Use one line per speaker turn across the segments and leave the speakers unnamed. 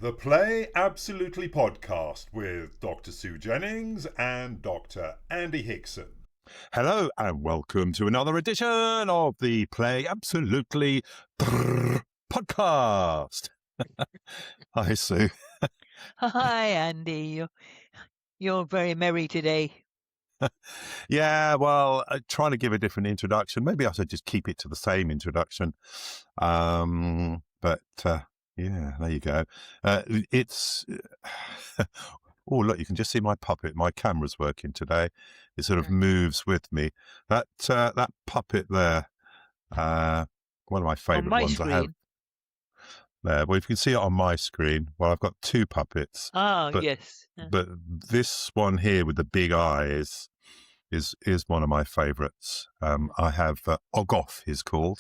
The Play Absolutely podcast with Dr. Sue Jennings and Dr. Andy Hickson.
Hello and welcome to another edition of the Play Absolutely podcast. Hi, Sue.
Hi, Andy. You're very merry today.
Yeah, well, trying to give a different introduction. Maybe I should just keep it to the same introduction. But yeah, there you go. It's... Oh, look, you can just see my puppet. My camera's working today. It sort of moves with me. That puppet there, one of my favourite ones
screen.
I have. There, well, if you can see it on my screen, well, I've got two puppets.
Yes.
But this one here with the big eyes is one of my favourites. I have Ogoth, he's called,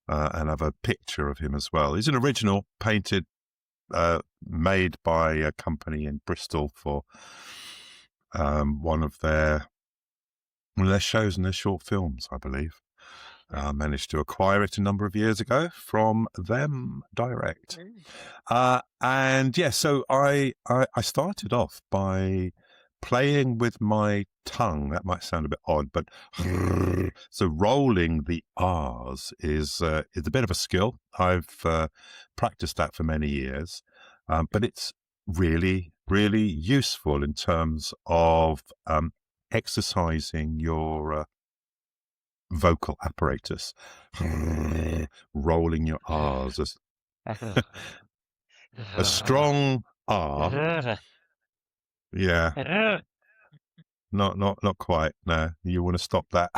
and I have a picture of him as well. He's an original, painted, made by a company in Bristol for one of their shows and their short films, I believe. Managed to acquire it a number of years ago from them direct. And yeah, so I started off by playing with my tongue. That might sound a bit odd, but so rolling the R's is a bit of a skill. I've practiced that for many years, but it's really, really useful in terms of exercising your vocal apparatus, rolling your R's. A strong R. Yeah. Not quite. No, you want to stop that.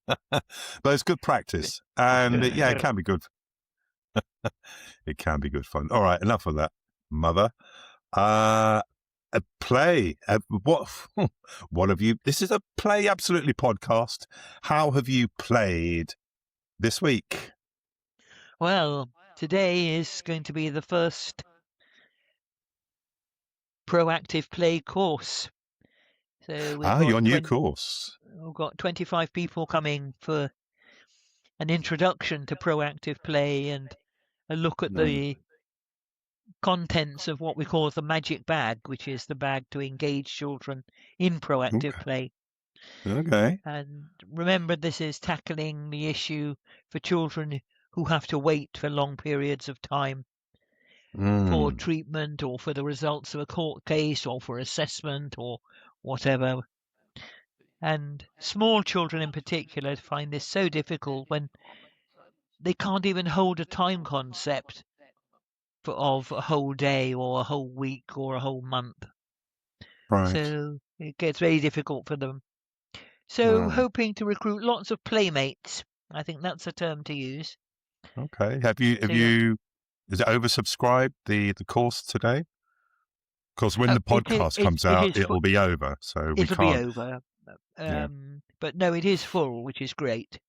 But it's good practice. And yeah, it can be good. It can be good fun. All right, enough of that, mother. A play. What have you? This is a Play Absolutely podcast. How have you played this week?
Well, today is going to be the first proactive play course. So
your new course.
We've got 25 people coming for an introduction to proactive play and a look at the contents of what we call the magic bag, which is the bag to engage children in proactive play.
Okay.
And remember, this is tackling the issue for children who have to wait for long periods of time for treatment or for the results of a court case or for assessment or whatever. And small children in particular find this so difficult when they can't even hold a time concept of a whole day or a whole week or a whole month.
Right.
So it gets very difficult for them. So hoping to recruit lots of playmates. I think that's a term to use.
Okay. Have you is it oversubscribed, the course today? Because when the podcast comes out, it'll be over. So
it'll be over. But no, it is full, which is great.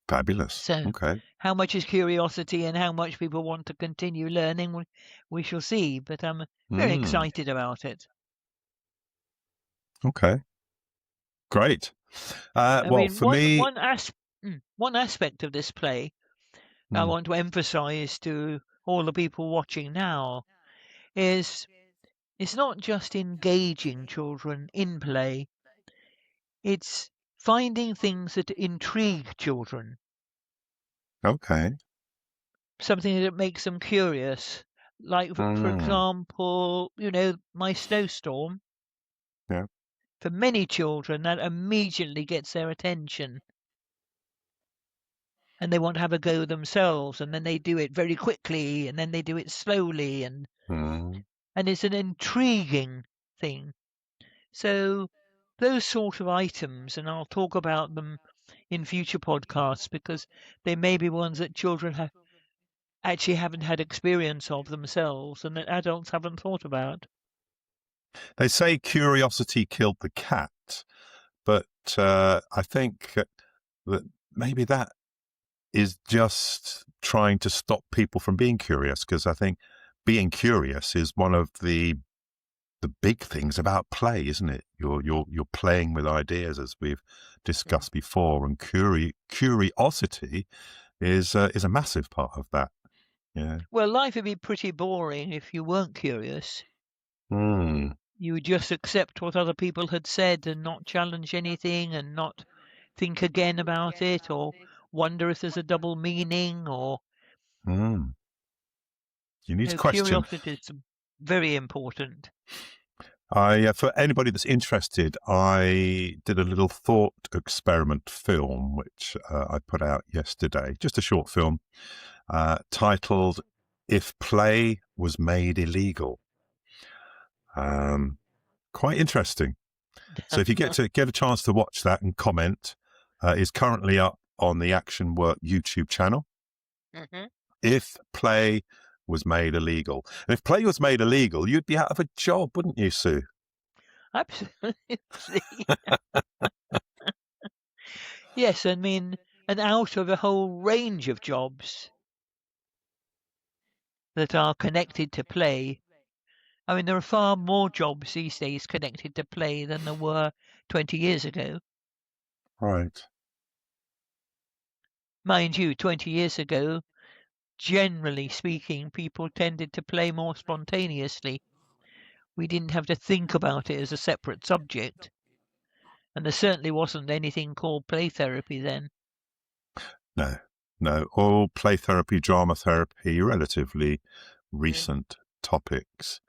Fabulous.
So,
okay.
How much is curiosity and how much people want to continue learning, we shall see. But I'm very excited about it.
Okay. Great.
One aspect of this play I want to emphasize to all the people watching now is it's not just engaging children in play. It's finding things that intrigue children.
Okay.
Something that makes them curious. Like, for example, my snowstorm.
Yeah.
For many children, that immediately gets their attention. And they want to have a go themselves. And then they do it very quickly. And then they do it slowly. And it's an intriguing thing. So those sort of items, and I'll talk about them in future podcasts because they may be ones that children haven't had experience of themselves and that adults haven't thought about.
They say curiosity killed the cat, but I think that maybe that is just trying to stop people from being curious, because I think being curious is one of the big things about play, isn't it? You're playing with ideas, as we've discussed before, and curiosity is a massive part of that. Yeah.
Well, life would be pretty boring if you weren't curious.
Mm.
You would just accept what other people had said and not challenge anything and not think again about it or wonder if there's a double meaning or
Mm. You need to question.
curiosity is very important.
For anybody that's interested, I did a little thought experiment film, which I put out yesterday, just a short film titled "If Play Was Made Illegal." Quite interesting. So if you get a chance to watch that and comment, it's currently up on the Action Work YouTube channel.
Mm-hmm.
If play was made illegal, and if play was made illegal, you'd be out of a job, wouldn't you, Sue?
Absolutely. Yes, I mean, and out of a whole range of jobs that are connected to play. I mean, there are far more jobs these days connected to play than there were 20 years ago.
Right.
Mind you, 20 years ago, generally speaking, people tended to play more spontaneously. We didn't have to think about it as a separate subject. And there certainly wasn't anything called play therapy then.
No. All play therapy, drama therapy, relatively recent topics.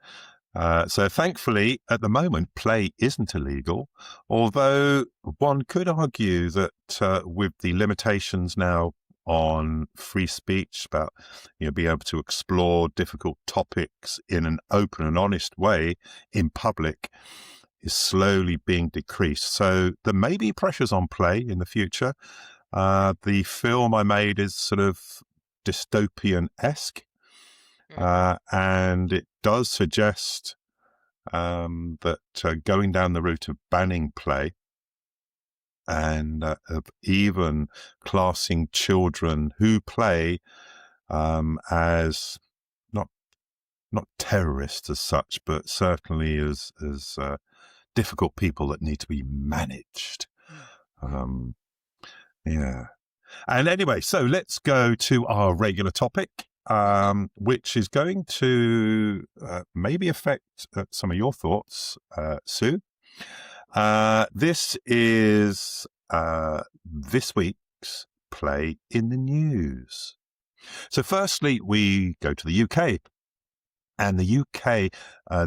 So thankfully, at the moment, play isn't illegal, although one could argue that with the limitations now on free speech about being able to explore difficult topics in an open and honest way in public is slowly being decreased. So there may be pressures on play in the future. The film I made is sort of dystopian-esque, and it does suggest that going down the route of banning play and of even classing children who play as not terrorists as such, but certainly as difficult people that need to be managed. Yeah. And anyway, so let's go to our regular topic, which is going to maybe affect some of your thoughts, Sue. This is this week's Play in the News. So firstly, we go to the UK. And the UK,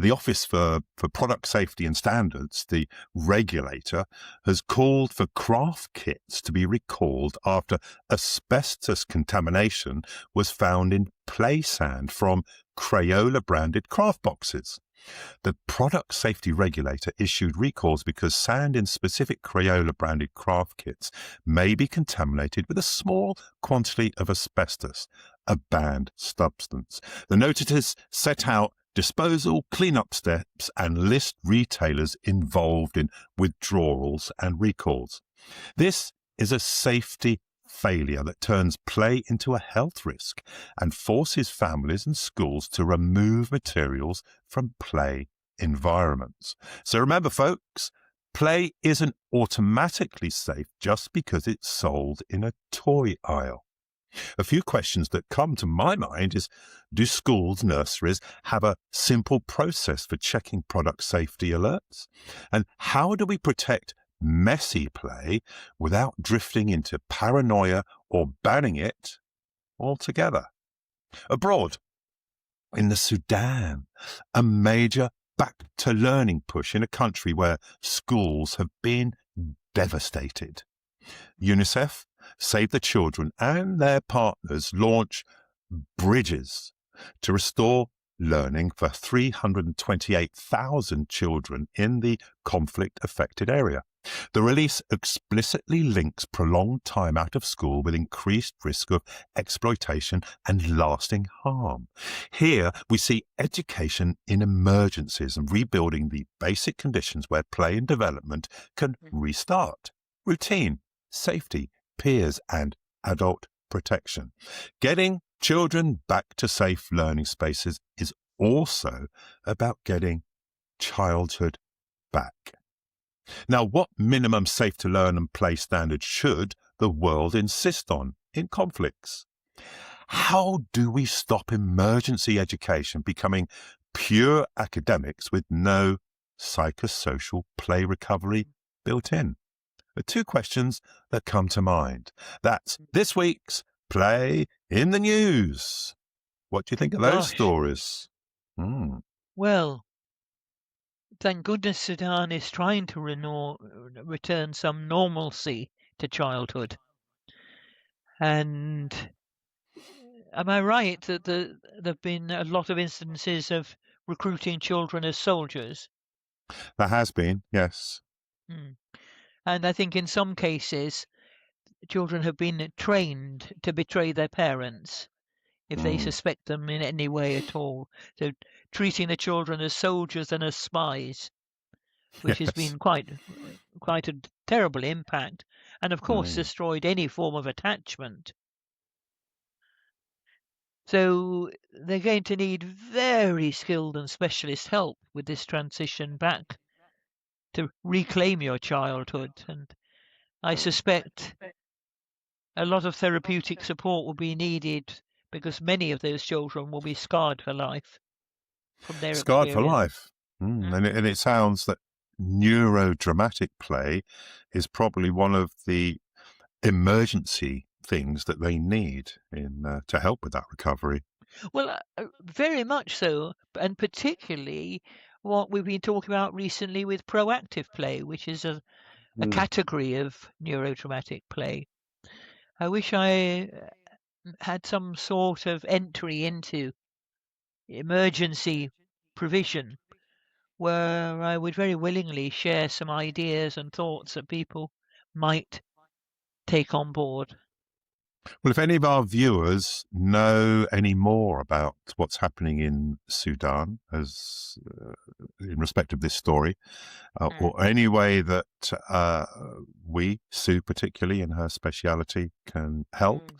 the Office for Product Safety and Standards, the regulator, has called for craft kits to be recalled after asbestos contamination was found in play sand from Crayola-branded craft boxes. The product safety regulator issued recalls because sand in specific Crayola-branded craft kits may be contaminated with a small quantity of asbestos, a banned substance. The notices set out disposal, clean-up steps, and list retailers involved in withdrawals and recalls. This is a safety failure that turns play into a health risk and forces families and schools to remove materials from play environments. So remember, folks, play isn't automatically safe just because it's sold in a toy aisle. A few questions that come to my mind is, do schools, nurseries have a simple process for checking product safety alerts? And how do we protect messy play without drifting into paranoia or banning it altogether? Abroad, in the Sudan, a major back to learning push in a country where schools have been devastated. UNICEF, Save the Children and their partners launch Bridges to restore learning for 328,000 children in the conflict-affected area. The release explicitly links prolonged time out of school with increased risk of exploitation and lasting harm. Here we see education in emergencies and rebuilding the basic conditions where play and development can restart. Routine, safety, peers, and adult protection. Getting children back to safe learning spaces is also about getting childhood back. Now, what minimum safe to learn and play standards should the world insist on in conflicts? how do we stop emergency education becoming pure academics with no psychosocial play recovery built in? The two questions that come to mind. That's this week's Play in the News. What do you think of those stories?
Well, thank goodness Sudan is trying to return some normalcy to childhood. And am I right that there have been a lot of instances of recruiting children as soldiers?
There has been, yes.
And I think in some cases, children have been trained to betray their parents if they suspect them in any way at all. So treating the children as soldiers and as spies, which has been quite a terrible impact, and of course destroyed any form of attachment. So they're going to need very skilled and specialist help with this transition back to reclaim your childhood. And I suspect a lot of therapeutic support will be needed because many of those children will be scarred for life from their
Scarred
experience.
for life. And it sounds that neurodramatic play is probably one of the emergency things that they need to help with that recovery.
Well, very much so, and particularly what we've been talking about recently with proactive play, which is a category of neurotraumatic play. I wish I had some sort of entry into emergency provision where I would very willingly share some ideas and thoughts that people might take on board.
Well, if any of our viewers know any more about what's happening in Sudan as in respect of this story, or any way that we, Sue particularly in her speciality, can help,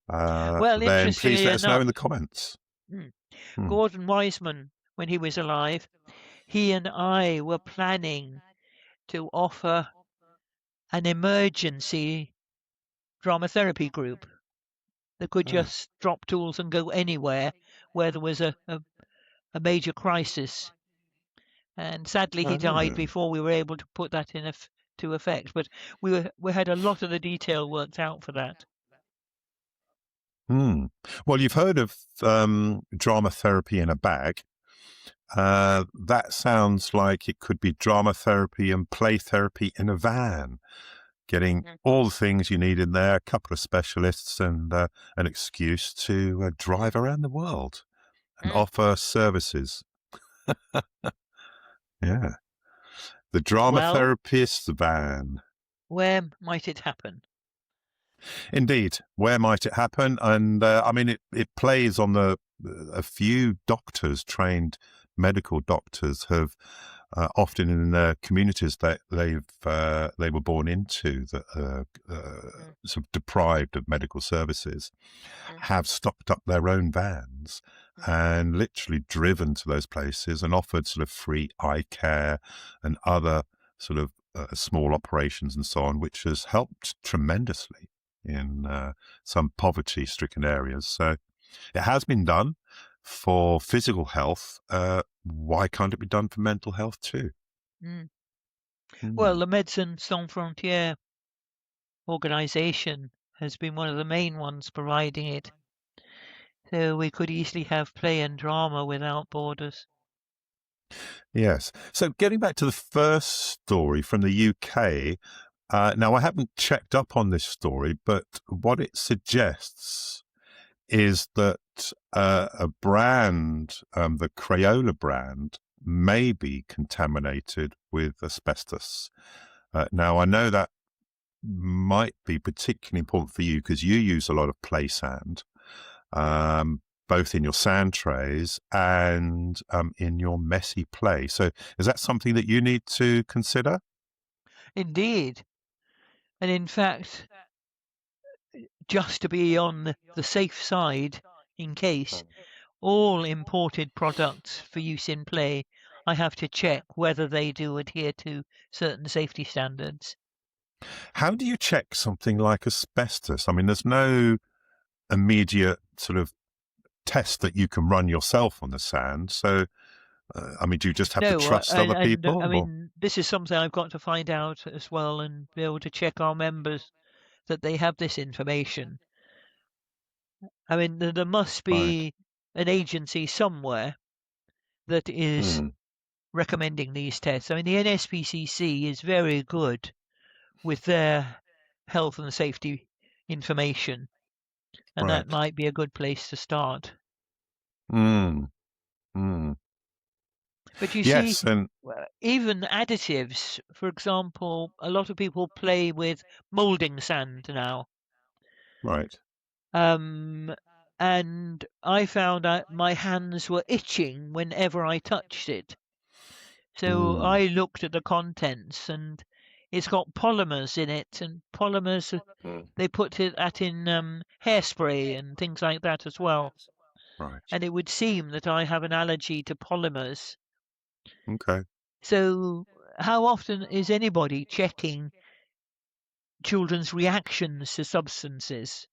then please let us know in the comments.
Gordon Wiseman, when he was alive, he and I were planning to offer an emergency drama therapy group that could just drop tools and go anywhere where there was a major crisis. And sadly, he died before we were able to put that into effect. But we had a lot of the detail worked out for that.
Well, you've heard of drama therapy in a bag. That sounds like it could be drama therapy and play therapy in a van, getting all the things you need in there, a couple of specialists and an excuse to drive around the world and offer services. Yeah. The drama therapist's van.
Where might it happen?
Indeed. Where might it happen? And I mean, it plays on a few doctors, trained medical doctors, have often in the communities that they were born into that sort of deprived of medical services, have stocked up their own vans and literally driven to those places and offered sort of free eye care and other sort of small operations and so on, which has helped tremendously in some poverty-stricken areas. So it has been done for physical health. Why can't it be done for mental health too?
Well, the Médecins Sans Frontières organization has been one of the main ones providing it. So we could easily have play and drama without borders.
Yes. So getting back to the first story from the UK, now I haven't checked up on this story, but what it suggests is that a brand, the Crayola brand, may be contaminated with asbestos. Now, I know that might be particularly important for you because you use a lot of play sand, both in your sand trays and in your messy play. So is that something that you need to consider?
Indeed. And in fact, just to be on the safe side, in case, all imported products for use in play, I have to check whether they do adhere to certain safety standards.
How do you check something like asbestos? I mean, there's no immediate sort of test that you can run yourself on the sand. So, I mean, do you just have to trust other people?
I mean, this is something I've got to find out as well and be able to check our members that they have this information. I mean, there must be an agency somewhere that is recommending these tests. I mean, the NSPCC is very good with their health and safety information, and that might be a good place to start. But you see, even additives, for example, a lot of people play with molding sand now.
Right.
And I found out my hands were itching whenever I touched it. So I looked at the contents, and it's got polymers in it, and polymers, they put that in hairspray and things like that as well.
Right.
And it would seem that I have an allergy to polymers.
Okay.
So how often is anybody checking children's reactions to substances?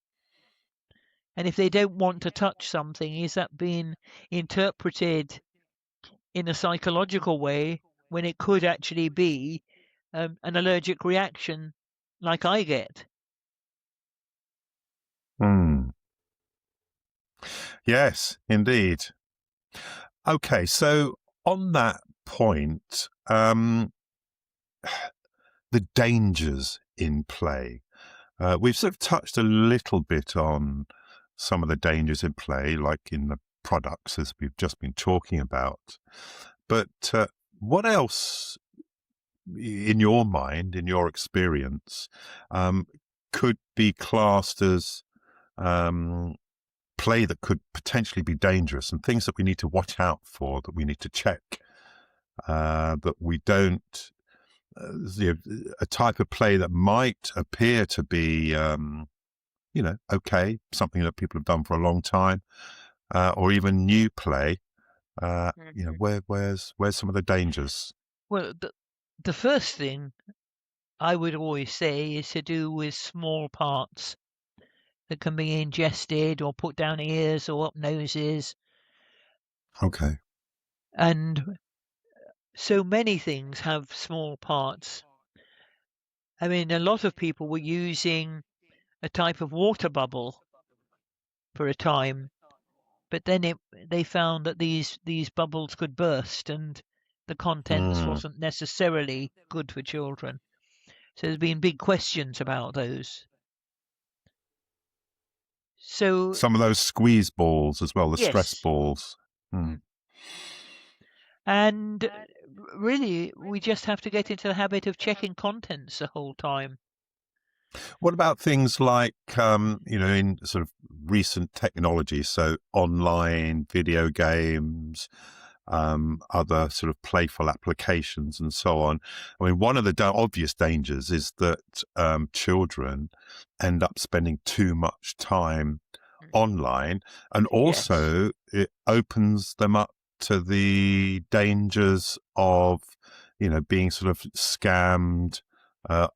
And if they don't want to touch something, is that being interpreted in a psychological way when it could actually be an allergic reaction like I get?
Yes, indeed. Okay, so on that point, the dangers in play. We've sort of touched a little bit on some of the dangers in play, like in the products as we've just been talking about. But what else, in your mind, in your experience, could be classed as play that could potentially be dangerous, and things that we need to watch out for, that we need to check, that we don't, a type of play that might appear to be, okay, something that people have done for a long time, or even new play. Where's some of the dangers?
Well, the first thing I would always say is to do with small parts that can be ingested or put down ears or up noses.
Okay.
And so many things have small parts. I mean, a lot of people were using a type of water bubble for a time, but then they found that these bubbles could burst and the contents wasn't necessarily good for children. So there's been big questions about those. So
some of those squeeze balls as well, the stress
yes.
balls.
And really, we just have to get into the habit of checking contents the whole time.
What about things like, in sort of recent technology, so online video games, other sort of playful applications and so on? I mean, one of the obvious dangers is that children end up spending too much time online, and also it opens them up to the dangers of, being sort of scammed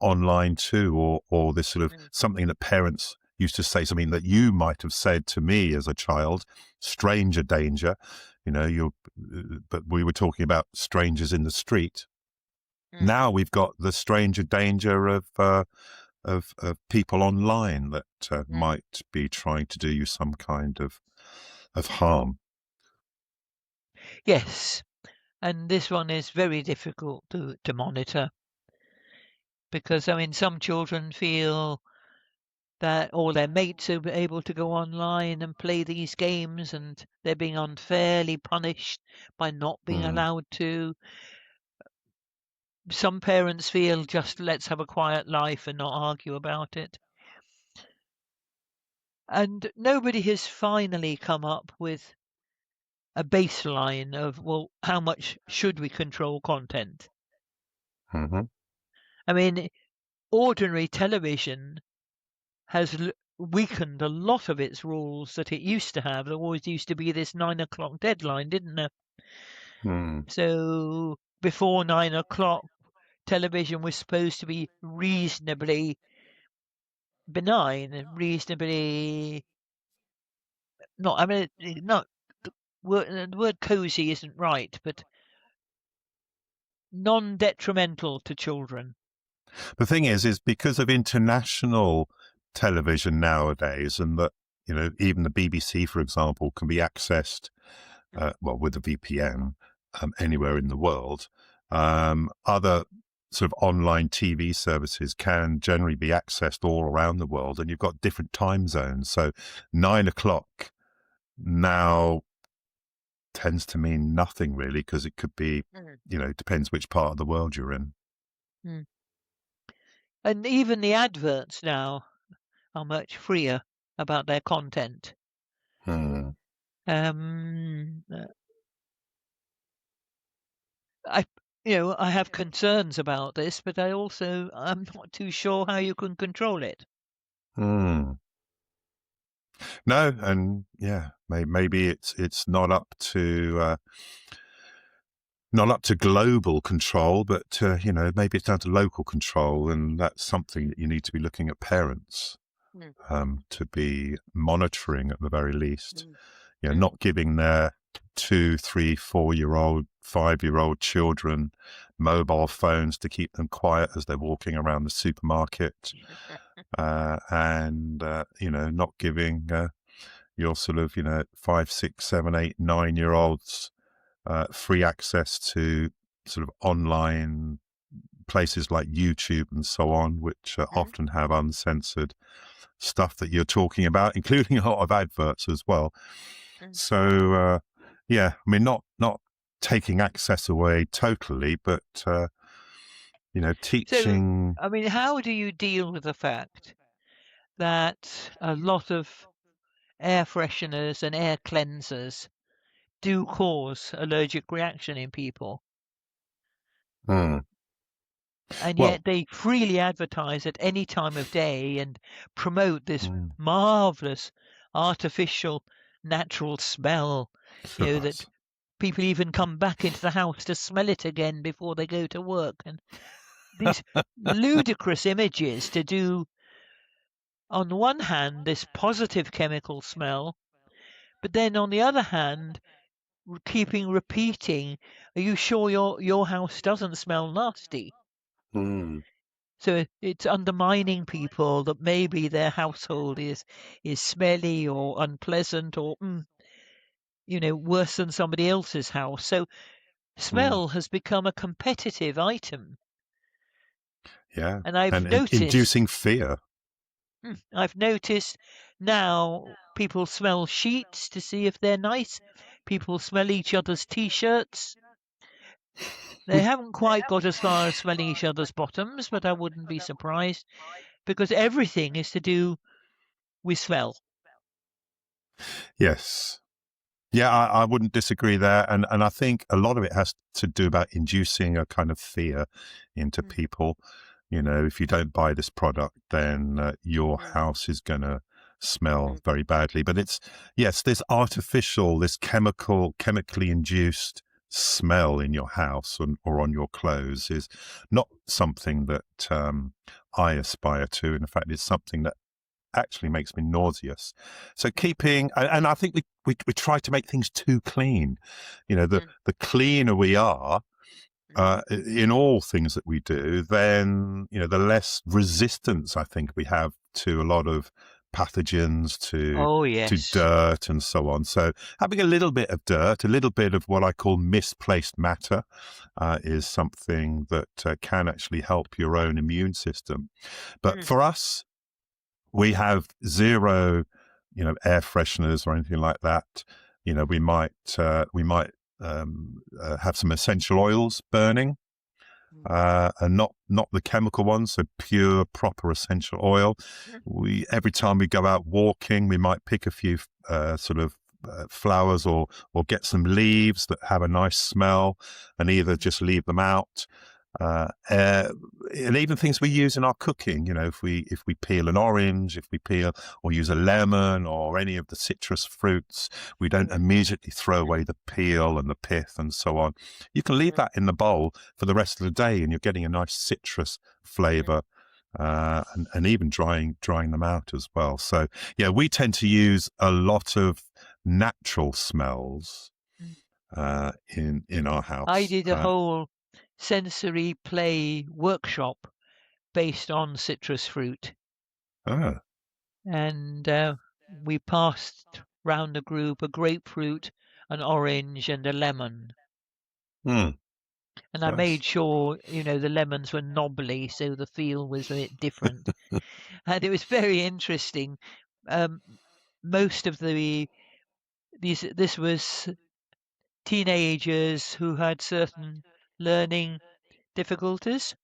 online too, or this sort of something that parents used to say, something that you might have said to me as a child, stranger danger, but we were talking about strangers in the street. Now we've got the stranger danger of people online that might be trying to do you some kind of harm.
Yes, and this one is very difficult to monitor because, I mean, some children feel that all their mates are able to go online and play these games and they're being unfairly punished by not being allowed to. Some parents feel just let's have a quiet life and not argue about it. And nobody has finally come up with a baseline of, well, how much should we control content? I mean, ordinary television has weakened a lot of its rules that it used to have. There always used to be this 9 o'clock deadline, didn't there? So before 9 o'clock, television was supposed to be reasonably benign, reasonably not, I mean, not, the word cozy isn't right, but non-detrimental to children.
The thing is because of international television nowadays, and that, you know, even the BBC, for example, can be accessed, with a VPN, anywhere in the world. Other sort of online TV services can generally be accessed all around the world, and you've got different time zones. So 9 o'clock now tends to mean nothing really, because it could be, you know, depends which part of the world you're in.
And even the adverts now are much freer about their content. I have concerns about this, but I'm not too sure how you can control it.
No, and maybe it's not up to global control, but maybe it's down to local control, and that's something that you need to be looking at parents to be monitoring at the very least. Not giving their 2, 3, 4-year-old, 5-year-old children mobile phones to keep them quiet as they're walking around the supermarket, and not giving your sort of 5, 6, 7, 8, 9-year-olds free access to sort of online places like YouTube and so on, which often have uncensored stuff that you're talking about, including a lot of adverts as well. So, I mean, not taking access away totally, but, teaching.
So, I mean, how do you deal with the fact that a lot of air fresheners and air cleansers do cause allergic reaction in people? And yet they freely advertise at any time of day and promote this marvelous artificial natural smell, that people even come back into the house to smell it again before they go to work. And these ludicrous images to do, on the one hand, this positive chemical smell, but then on the other hand, keeping repeating, are you sure your house doesn't smell nasty? So it's undermining people that maybe their household is smelly or unpleasant or worse than somebody else's house. So smell has become a competitive item.
Yeah,
and I've noticed
inducing fear.
I've noticed now people smell sheets to see if they're nice. People smell each other's t-shirts. They haven't quite got as far as smelling each other's bottoms, but I wouldn't be surprised, because everything is to do with smell.
Yes. Yeah, I wouldn't disagree there. And I think a lot of it has to do about inducing a kind of fear into people. If you don't buy this product, then your house is going to smell very badly. But this artificial, this chemically induced smell in your house or on your clothes is not something that I aspire to. In fact, it's something that actually makes me nauseous. So and I think we try to make things too clean. The cleaner we are in all things that we do, then the less resistance I think we have to a lot of pathogens, to dirt and so on. So having a little bit of dirt, a little bit of what I call misplaced matter, is something that can actually help your own immune system. But for us, we have zero, air fresheners or anything like that. We might have some essential oils burning, and not the chemical ones, so pure, proper essential oil. Every time we go out walking, we might pick a few flowers or get some leaves that have a nice smell, and either just leave them out. And even things we use in our cooking, if we peel an orange, if we peel or use a lemon or any of the citrus fruits, we don't immediately throw away the peel and the pith and so on. You can leave that in the bowl for the rest of the day, and you're getting a nice citrus flavor, and even drying them out as well. So we tend to use a lot of natural smells in our
I
house.
did a whole sensory play workshop based on citrus fruit. And we passed round the group a grapefruit, an orange, and a lemon. And I made sure, the lemons were knobbly, so the feel was a bit different. And it was very interesting. Most of this was teenagers who had certain learning difficulties.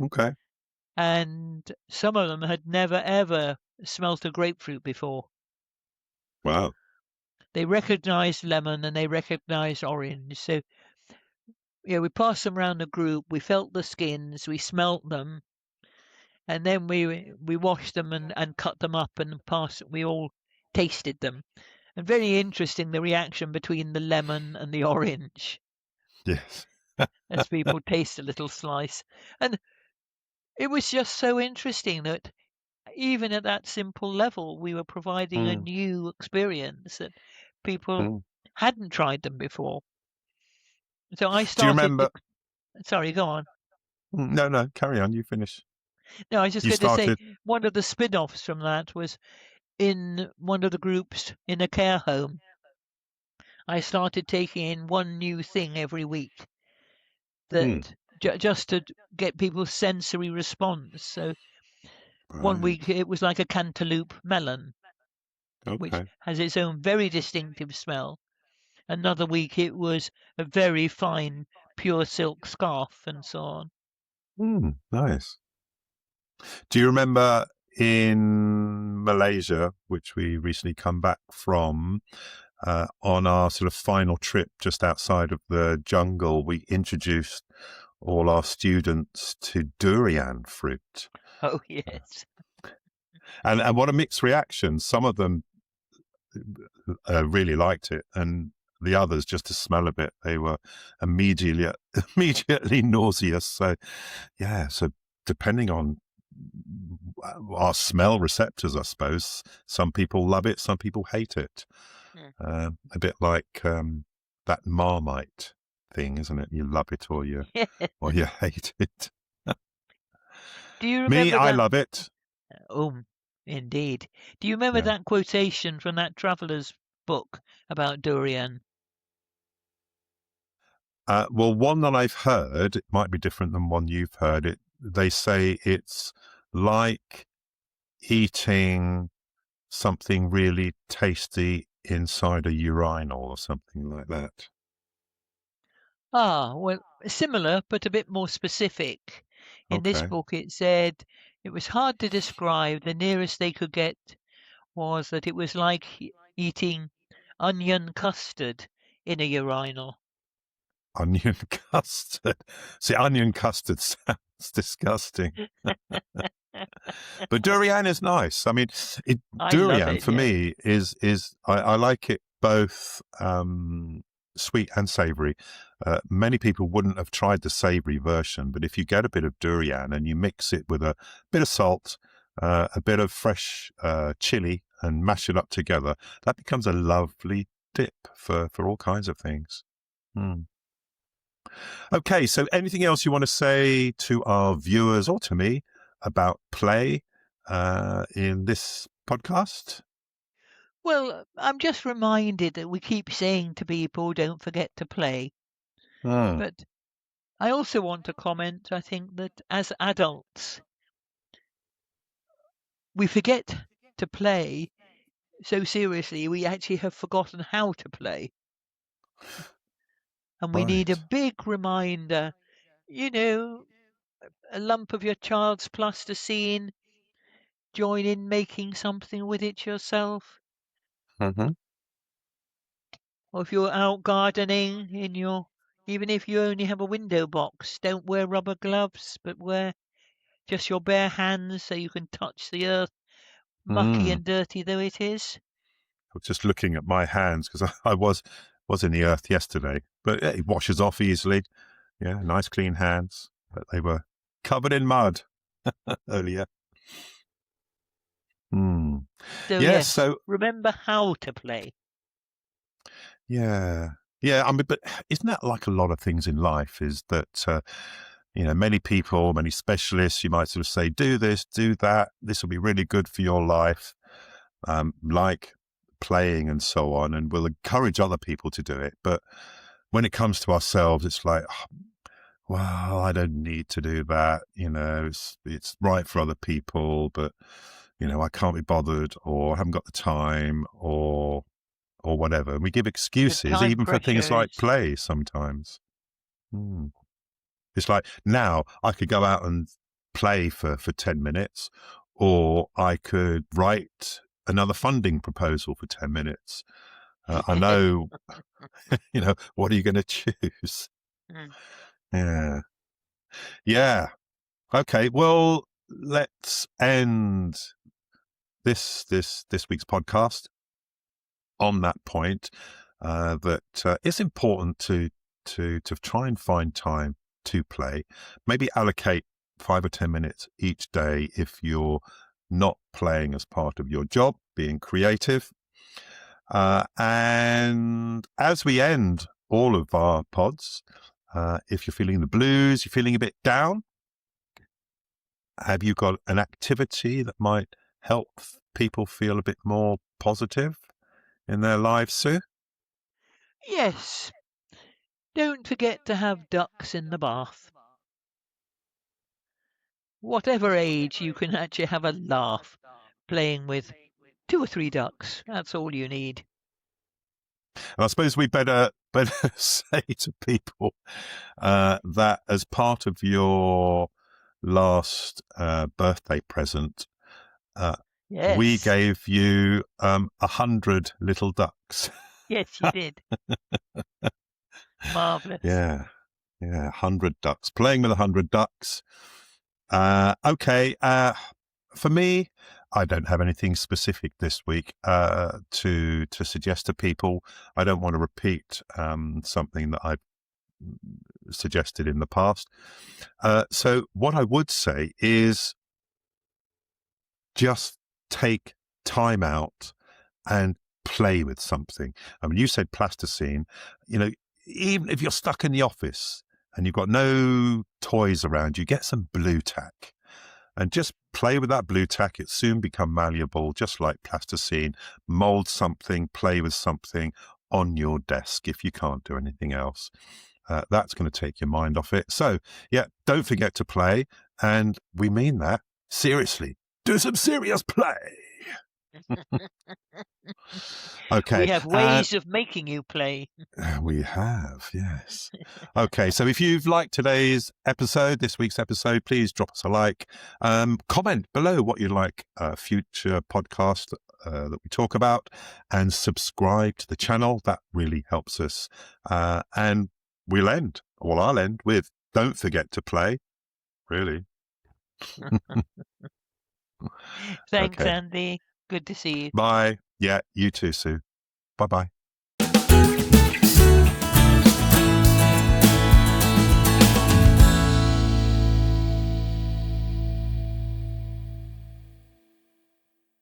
Okay.
And some of them had never ever smelt a grapefruit before.
Wow.
They recognized lemon and they recognized orange. So we passed them around the group, we felt the skins, we smelt them, and then we washed them and cut them up and we all tasted them. And very interesting, the reaction between the lemon and the orange.
Yes.
As people taste a little slice. And it was just so interesting that even at that simple level, we were providing a new experience that people hadn't tried them before. So I started.
Do you remember?
Sorry, go on.
No, carry on. You finish.
No, I was just
You
going to
started.
say one of the spin-offs from that was in one of the groups in a care home. I started taking in one new thing every week that just to get people's sensory response. So one week it was like a cantaloupe melon, which has its own very distinctive smell. Another week it was a very fine pure silk scarf and so on.
Nice. Do you remember in Malaysia, which we recently come back from, on our sort of final trip just outside of the jungle, we introduced all our students to durian fruit.
Oh, yes.
And what a mixed reaction. Some of them really liked it, and the others, just to smell a bit, they were immediately nauseous. So, so depending on our smell receptors, I suppose, some people love it, some people hate it. A bit like that Marmite thing, isn't it? You love it or you hate it.
Do you remember
Me, I love it.
Oh, indeed. Do you remember that quotation from that traveller's book about durian?
Well, one that I've heard, it might be different than one you've heard. They say it's like eating something really tasty inside a urinal or something like that.
Ah, well, similar, but a bit more specific. In this book, it said it was hard to describe. The nearest they could get was that it was like eating onion custard in a urinal.
Onion custard. See, onion custard sounds disgusting. But durian is nice. I mean, durian for me is I like it both sweet and savoury. Many people wouldn't have tried the savoury version, but if you get a bit of durian and you mix it with a bit of salt, a bit of fresh chili, and mash it up together, that becomes a lovely dip for all kinds of things. Okay, so anything else you want to say to our viewers or to me about play in this podcast?
Well, I'm just reminded that we keep saying to people, don't forget to play. But I also want to comment, I think, that as adults, we forget to play so seriously, we actually have forgotten how to play. And we need a big reminder, a lump of your child's plasticine, join in making something with it yourself. Or if you're out gardening even if you only have a window box, don't wear rubber gloves, but wear just your bare hands so you can touch the earth, mucky and dirty though it is.
I was just looking at my hands because I was in the earth yesterday, but it washes off easily. Yeah, nice clean hands, but they were covered in mud earlier.
So yes, so remember how to play.
Yeah. Yeah, I mean, but isn't that like a lot of things in life? Is that many people, many specialists, you might sort of say, do this, do that. This will be really good for your life, like playing and so on, and we'll encourage other people to do it. But when it comes to ourselves, it's like, "Oh, well, I don't need to do that. It's right for other people, but I can't be bothered, or I haven't got the time, or whatever." And we give
The
excuses
time
even for things
pressure
like
is
play sometimes. Hmm. It's like now I could go out and play for 10 minutes, or I could write another funding proposal for 10 minutes. I know, what are you going to choose?
Mm.
Yeah. Yeah. Okay. Well, let's end this week's podcast on that point, that it's important to try and find time to play. Maybe allocate 5 or 10 minutes each day if you're not playing as part of your job, being creative. And as we end all of our pods, if you're feeling the blues, you're feeling a bit down, have you got an activity that might help people feel a bit more positive in their lives, Sue?
Yes, don't forget to have ducks in the bath. Whatever age, you can actually have a laugh playing with 2 or 3 ducks. That's all you need.
And I suppose we better say to people that as part of your last birthday present, we
Yes.
gave you 100 little ducks.
Yes, you did. Marvellous.
Yeah, 100 ducks. Playing with 100 ducks. Okay. For me, I don't have anything specific this week to suggest to people. I don't want to repeat something that I've suggested in the past. So what I would say is just take time out and play with something. I mean, you said plasticine. Even if you're stuck in the office and you've got no toys around you, get some blue tack and just play with that blue tack. It soon become malleable, just like plasticine. Mold something, play with something on your desk if you can't do anything else. That's going to take your mind off it. So, yeah, don't forget to play. And we mean that seriously. Do some serious play. Okay.
We have ways of making you play.
We have, yes. Okay, so if you've liked today's episode, this week's episode, please drop us a like. Comment below what you'd like future podcast that we talk about, and subscribe to the channel. That really helps us. And I'll end with don't forget to play. Really.
Thanks,
Okay.
Andy. Good to see you.
Bye. Yeah, you too, Sue. Bye-bye.